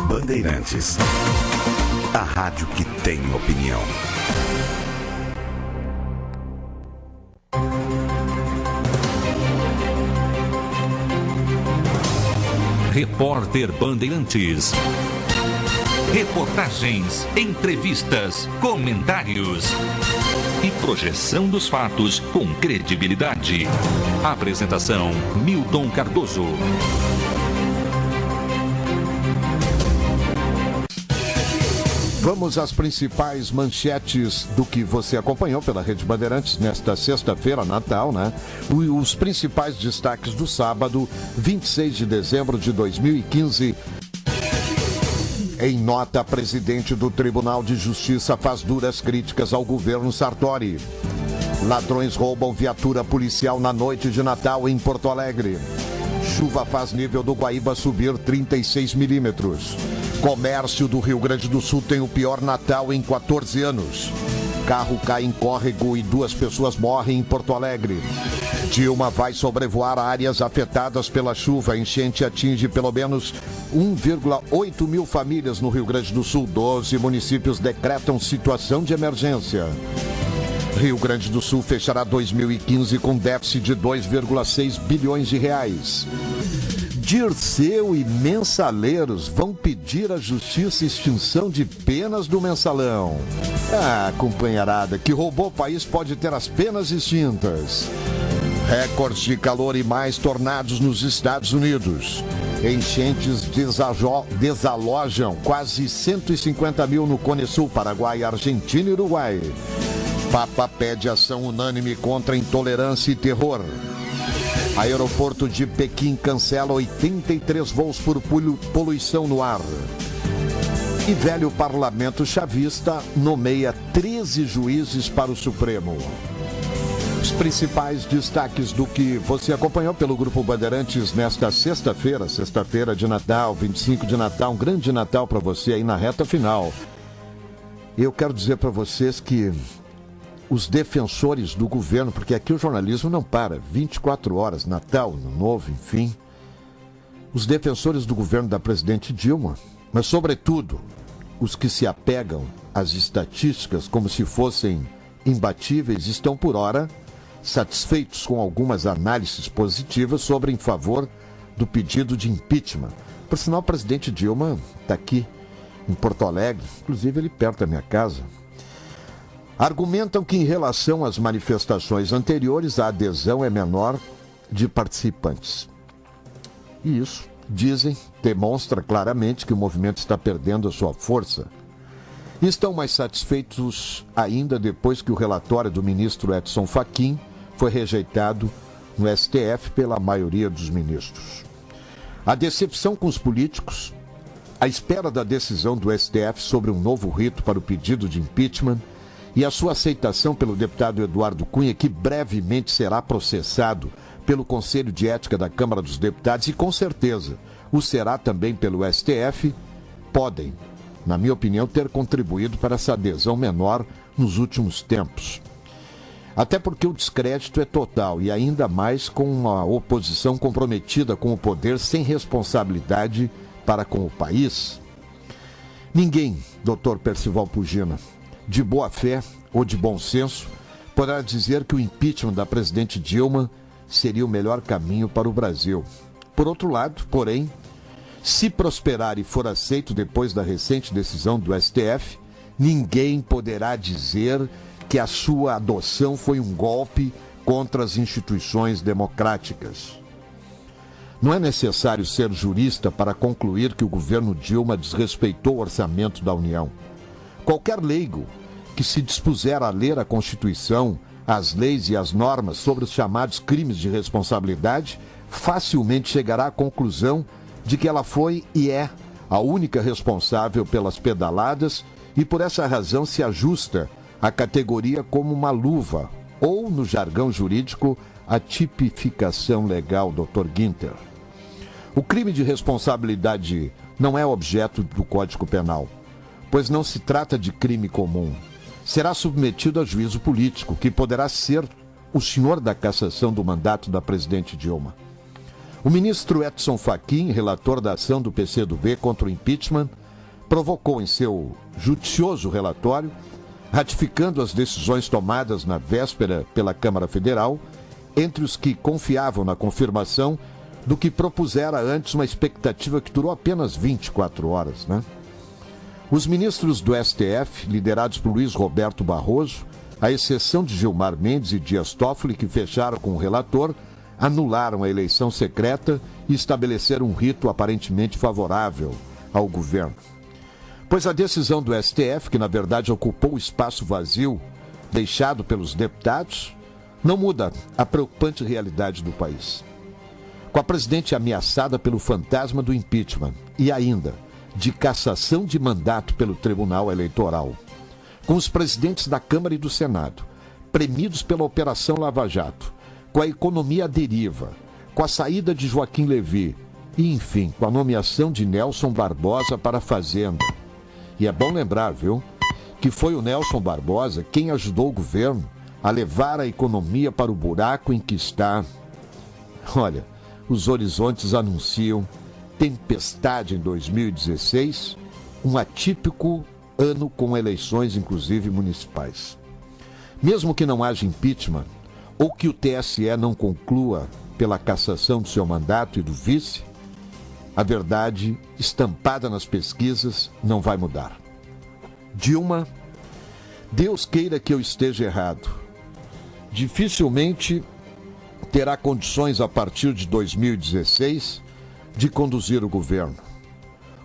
Bandeirantes, a rádio que tem opinião. Repórter Bandeirantes. Reportagens, entrevistas, comentários e projeção dos fatos com credibilidade. Apresentação: Milton Cardoso. Vamos às principais manchetes do que você acompanhou pela Rede Bandeirantes nesta sexta-feira, Natal, né? Os principais destaques do sábado, 26 de dezembro de 2015. Em nota, presidente do Tribunal de Justiça faz duras críticas ao governo Sartori. Ladrões roubam viatura policial na noite de Natal em Porto Alegre. Chuva faz nível do Guaíba subir 36 milímetros. Comércio do Rio Grande do Sul tem o pior Natal em 14 anos. Carro cai em córrego e 2 pessoas morrem em Porto Alegre. Dilma vai sobrevoar áreas afetadas pela chuva. Enchente atinge pelo menos 1,8 mil famílias no Rio Grande do Sul. 12 municípios decretam situação de emergência. Rio Grande do Sul fechará 2015 com déficit de 2,6 bilhões de reais. Dirceu e mensaleiros vão pedir à justiça extinção de penas do mensalão. Ah, companheirada, que roubou o país pode ter as penas extintas. Recordes de calor e mais tornados nos Estados Unidos. Enchentes desalojam quase 150 mil no Cone Sul, Paraguai, Argentina e Uruguai. Papa pede ação unânime contra intolerância e terror. Aeroporto de Pequim cancela 83 voos por poluição no ar. E velho parlamento chavista nomeia 13 juízes para o Supremo. Os principais destaques do que você acompanhou pelo Grupo Bandeirantes nesta sexta-feira de Natal, 25 de Natal, um grande Natal para você aí na reta final. Eu quero dizer para vocês que os defensores do governo, porque aqui o jornalismo não para, 24 horas, Natal, Ano Novo, enfim. Os defensores do governo da presidente Dilma, mas sobretudo os que se apegam às estatísticas como se fossem imbatíveis, estão por hora satisfeitos com algumas análises positivas sobre em favor do pedido de impeachment. Por sinal, o presidente Dilma está aqui em Porto Alegre, inclusive ele perto da minha casa. Argumentam que em relação às manifestações anteriores, a adesão é menor de participantes. E isso, dizem, demonstra claramente que o movimento está perdendo a sua força. E estão mais satisfeitos ainda depois que o relatório do ministro Edson Fachin foi rejeitado no STF pela maioria dos ministros. A decepção com os políticos, a espera da decisão do STF sobre um novo rito para o pedido de impeachment e a sua aceitação pelo deputado Eduardo Cunha, que brevemente será processado pelo Conselho de Ética da Câmara dos Deputados e, com certeza, o será também pelo STF, podem, na minha opinião, ter contribuído para essa adesão menor nos últimos tempos. Até porque o descrédito é total e ainda mais com uma oposição comprometida com o poder sem responsabilidade para com o país. Ninguém, Dr. Percival Pugina, de boa fé ou de bom senso, poderá dizer que o impeachment da presidente Dilma seria o melhor caminho para o Brasil. Por outro lado, porém, se prosperar e for aceito depois da recente decisão do STF, ninguém poderá dizer que a sua adoção foi um golpe contra as instituições democráticas. Não é necessário ser jurista para concluir que o governo Dilma desrespeitou o orçamento da União. Qualquer leigo que se dispuser a ler a Constituição, as leis e as normas sobre os chamados crimes de responsabilidade, facilmente chegará à conclusão de que ela foi e é a única responsável pelas pedaladas e por essa razão se ajusta à categoria como uma luva, ou, no jargão jurídico, a tipificação legal, Dr. Guinter. O crime de responsabilidade não é objeto do Código Penal, pois não se trata de crime comum. Será submetido a juízo político, que poderá ser o senhor da cassação do mandato da presidente Dilma. O ministro Edson Fachin, relator da ação do PCdoB contra o impeachment, provocou em seu judicioso relatório, ratificando as decisões tomadas na véspera pela Câmara Federal, entre os que confiavam na confirmação do que propusera antes uma expectativa que durou apenas 24 horas, né? Os ministros do STF, liderados por Luiz Roberto Barroso, à exceção de Gilmar Mendes e Dias Toffoli, que fecharam com o relator, anularam a eleição secreta e estabeleceram um rito aparentemente favorável ao governo. Pois a decisão do STF, que na verdade ocupou o espaço vazio deixado pelos deputados, não muda a preocupante realidade do país. Com a presidente ameaçada pelo fantasma do impeachment e ainda de cassação de mandato pelo Tribunal Eleitoral, com os presidentes da Câmara e do Senado premidos pela Operação Lava Jato, com a economia à deriva, com a saída de Joaquim Levy e, enfim, com a nomeação de Nelson Barbosa para a Fazenda. E é bom lembrar, viu, que foi o Nelson Barbosa quem ajudou o governo a levar a economia para o buraco em que está. Olha, os horizontes anunciam tempestade em 2016, um atípico ano com eleições, inclusive municipais. Mesmo que não haja impeachment, ou que o TSE não conclua pela cassação do seu mandato e do vice, a verdade estampada nas pesquisas não vai mudar. Dilma, Deus queira que eu esteja errado, dificilmente terá condições a partir de 2016 de conduzir o governo.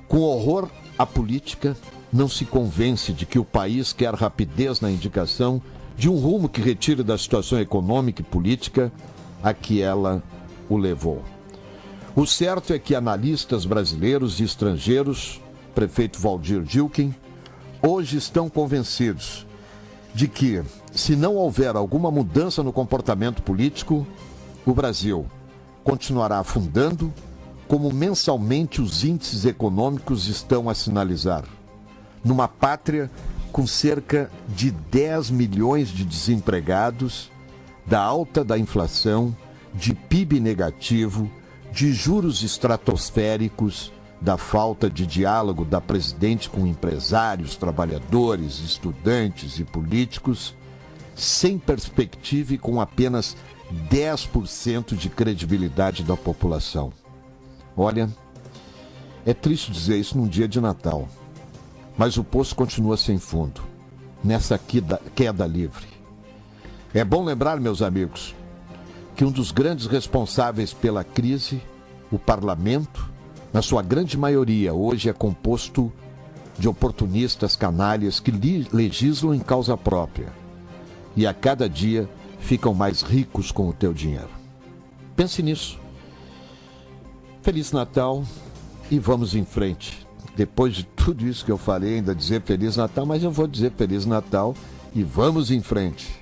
Com horror à política, não se convence de que o país quer rapidez na indicação de um rumo que retire da situação econômica e política a que ela o levou. O certo é que analistas brasileiros e estrangeiros, prefeito Valdir Dilken, hoje estão convencidos de que, se não houver alguma mudança no comportamento político, o Brasil continuará afundando, como mensalmente os índices econômicos estão a sinalizar. Numa pátria com cerca de 10 milhões de desempregados, da alta da inflação, de PIB negativo, de juros estratosféricos, da falta de diálogo da presidente com empresários, trabalhadores, estudantes e políticos, sem perspectiva e com apenas 10% de credibilidade da população. Olha, é triste dizer isso num dia de Natal, mas o poço continua sem fundo, nessa queda livre. É bom lembrar, meus amigos, que um dos grandes responsáveis pela crise, o parlamento, na sua grande maioria, hoje é composto de oportunistas canalhas que legislam em causa própria e a cada dia ficam mais ricos com o teu dinheiro. Pense nisso. Feliz Natal e vamos em frente. Depois de tudo isso que eu falei, ainda dizer Feliz Natal, mas eu vou dizer Feliz Natal e vamos em frente.